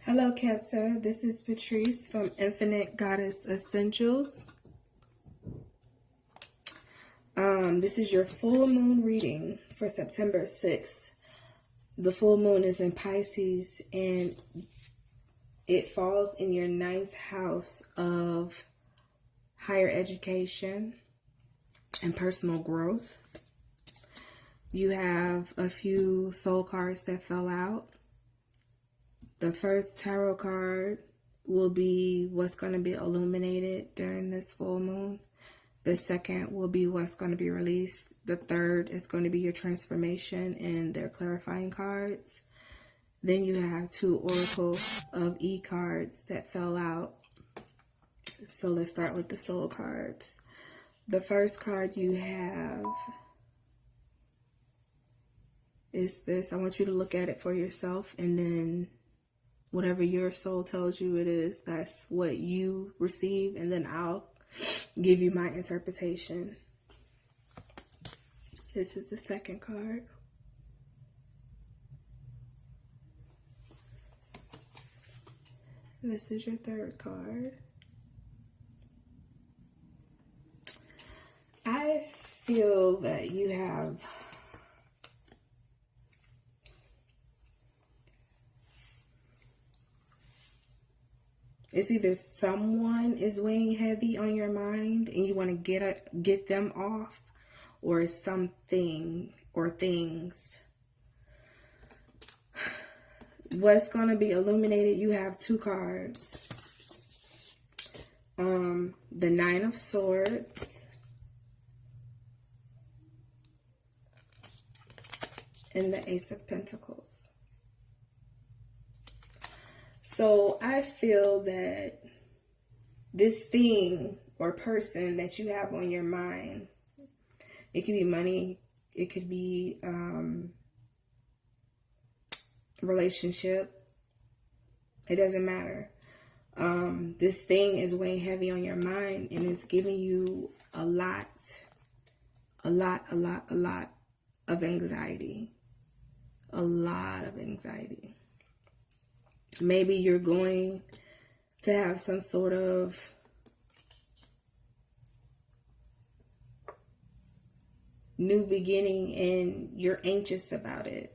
Hello, Cancer. This is Patrice from Infinite Goddess Essentials. This is your full moon reading for September 6th. The full moon is in Pisces and it falls in your 9th house of higher education and personal growth. You have a few soul cards that fell out. The first tarot card will be what's going to be illuminated during this full moon. The second will be what's going to be released. The third is going to be your transformation and their clarifying cards. Then you have two Oracle of E cards that fell out. So let's start with the soul cards. The first card you have is this. I want you to look at it for yourself, and then whatever your soul tells you it is, that's what you receive, and then I'll give you my interpretation. This is the second card. This is your third card. I feel that you have it's either someone is weighing heavy on your mind and you want to get them off, or it's something or things. What's going to be illuminated, you have two cards. The Nine of Swords and the Ace of Pentacles. So I feel that this thing or person that you have on your mind, it could be money, it could be relationship, it doesn't matter. This thing is weighing heavy on your mind and it's giving you a lot of anxiety. A lot of anxiety. Maybe you're going to have some sort of new beginning and you're anxious about it.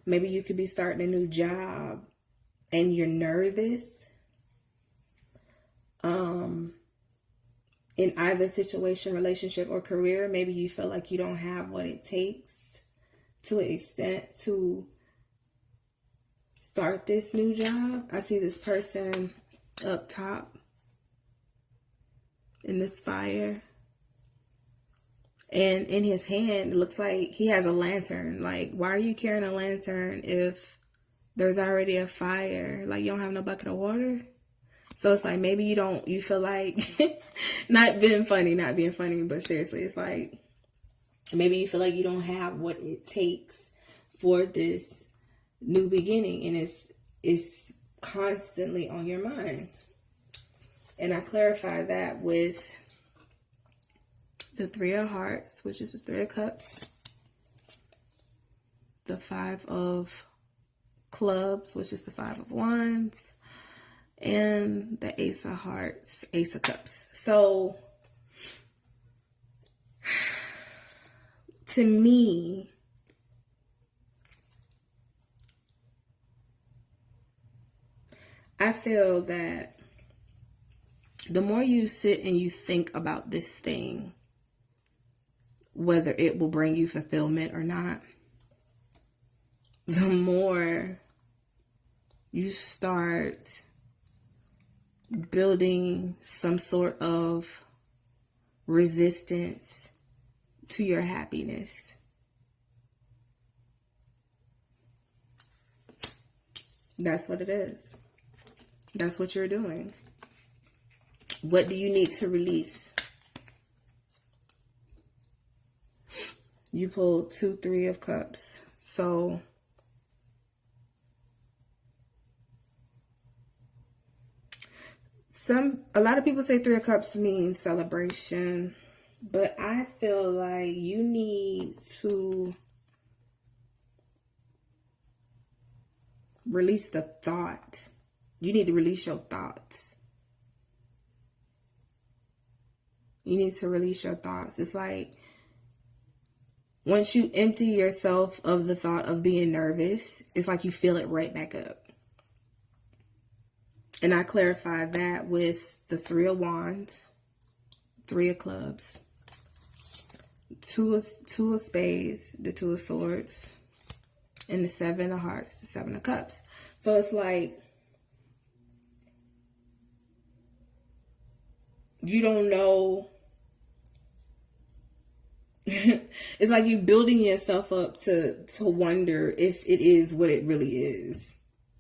Maybe you could be starting a new job and you're nervous. In either situation, relationship, or career, maybe you feel like you don't have what it takes to an extent to start this new job. I see this person up top in this fire, and in his hand it looks like he has a lantern. Like, why are you carrying a lantern if there's already a fire? Like, you don't have no bucket of water? So it's like, maybe you feel like not being funny, but seriously, it's like maybe you feel like you don't have what it takes for this new beginning, and it's constantly on your mind. And I clarify that with the Three of Hearts, which is the Three of Cups, the Five of Clubs, which is the Five of Wands, and the Ace of Hearts, Ace of Cups. So to me, I feel that the more you sit and you think about this thing, whether it will bring you fulfillment or not, the more you start building some sort of resistance to your happiness. That's what it is. That's what you're doing. What do you need to release? You pulled two Three of Cups. So a lot of people say Three of Cups means celebration, but I feel like you need to release the thought You need to release your thoughts. You need to release your thoughts. It's like once you empty yourself of the thought of being nervous, it's like you fill it right back up. And I clarify that with the 3 of Wands, 3 of Clubs, 2 of Spades, the 2 of Swords, and the 7 of Hearts, the 7 of Cups. So it's like you don't know. It's like you building yourself up to wonder if it is what it really is.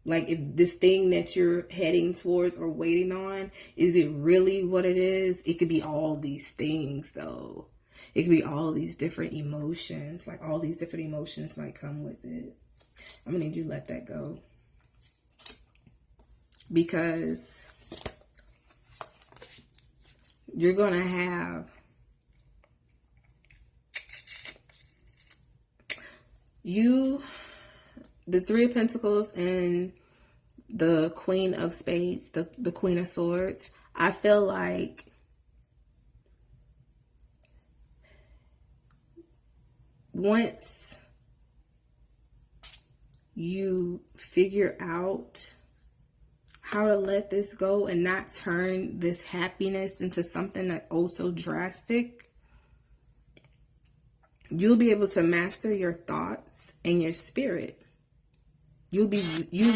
Like if this thing that you're heading towards or waiting on, is it really what it is? It could be all these things though. It could be all these different emotions. Like all these different emotions might come with it. I'm gonna need you to let that go. Because you're gonna have the 3 of Pentacles and the Queen of Spades, the Queen of Swords. I feel like once you figure out how to let this go and not turn this happiness into something that's also drastic, you'll be able to master your thoughts and your spirit. You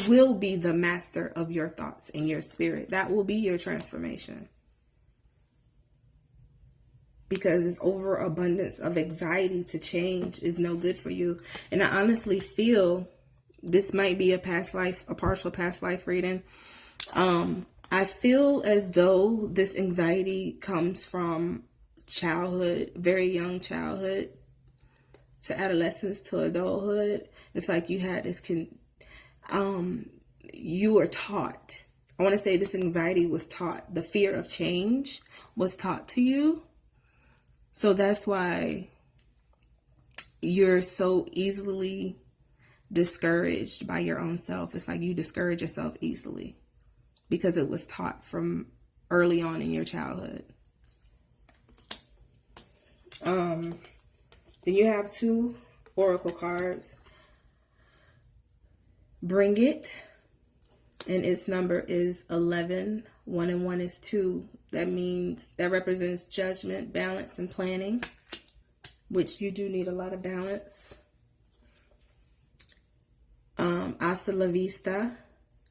will be the master of your thoughts and your spirit. That will be your transformation. Because this overabundance of anxiety to change is no good for you. And I honestly feel this might be a partial past life reading. I feel as though this anxiety comes from childhood, very young childhood, to adolescence, to adulthood. It's like you had this, you were taught. I want to say this anxiety was taught. The fear of change was taught to you. So that's why you're so easily discouraged by your own self. It's like you discourage yourself easily because it was taught from early on in your childhood. Then you have 2 oracle cards. Bring It, and its number is 11. 1 and 1 is 2. That represents judgment, balance, and planning, which you do need a lot of balance. Hasta la Vista.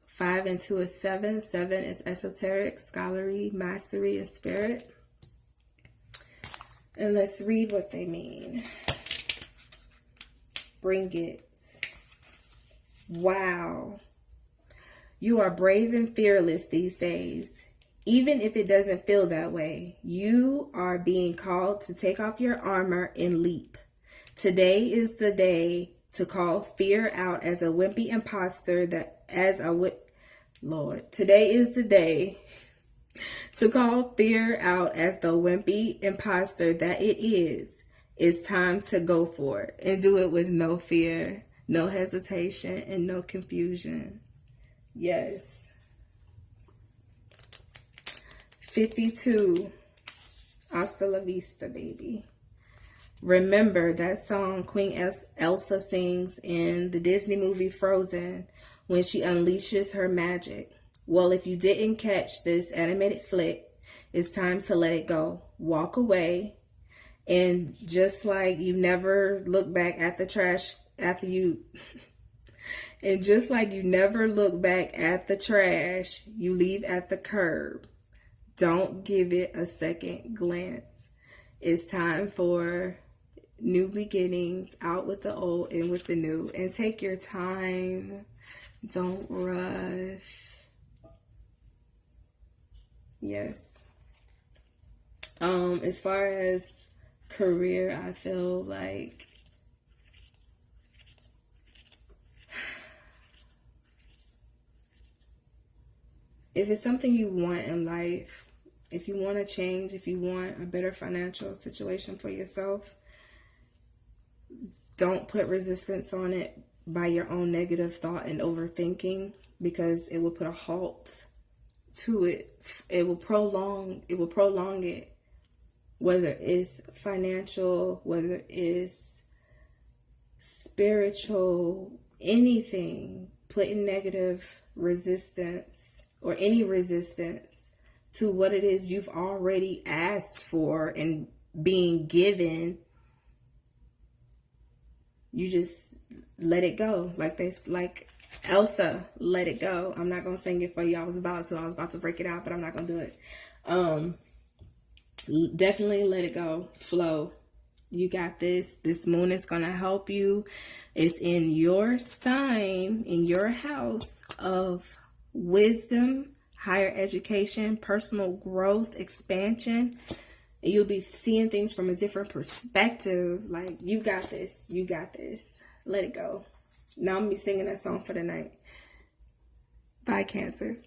5 and 2 is 7. 7 is esoteric, scholarly, mastery, and spirit. And let's read what they mean. Bring It. Wow. You are brave and fearless these days. Even if it doesn't feel that way, you are being called to take off your armor and leap. Today is the day to call fear out as a wimpy imposter Today is the day to call fear out as the wimpy imposter that it is. It's time to go for it and do it with no fear, no hesitation, and no confusion. Yes. 52. Hasta la vista, baby. Remember that song Queen Elsa sings in the Disney movie Frozen when she unleashes her magic. Well, if you didn't catch this animated flick, it's time to let it go. Walk away. And just like you never look back at the trash after you... And just like you never look back at the trash you leave at the curb, don't give it a second glance. It's time for new beginnings, out with the old, in with the new. And take your time. Don't rush. Yes. As far as career, I feel like if it's something you want in life, if you want to change, if you want a better financial situation for yourself, don't put resistance on it. by your own negative thought and overthinking, because it will put a halt to it. It will prolong it, whether it's financial, whether it's spiritual, anything. Putting negative resistance or any resistance to what it is you've already asked for and being given, you just let it go. Like Elsa, let it go. I'm not gonna sing it for you. I was about to break it out, but I'm not gonna do it. Definitely let it go. Flow. You got this. This moon is gonna help you. It's in your sign, in your house of wisdom, higher education, personal growth, expansion. And you'll be seeing things from a different perspective. Like, you got this. You got this. Let it go. Now I'm going to be singing that song for the night. Bye, Cancers.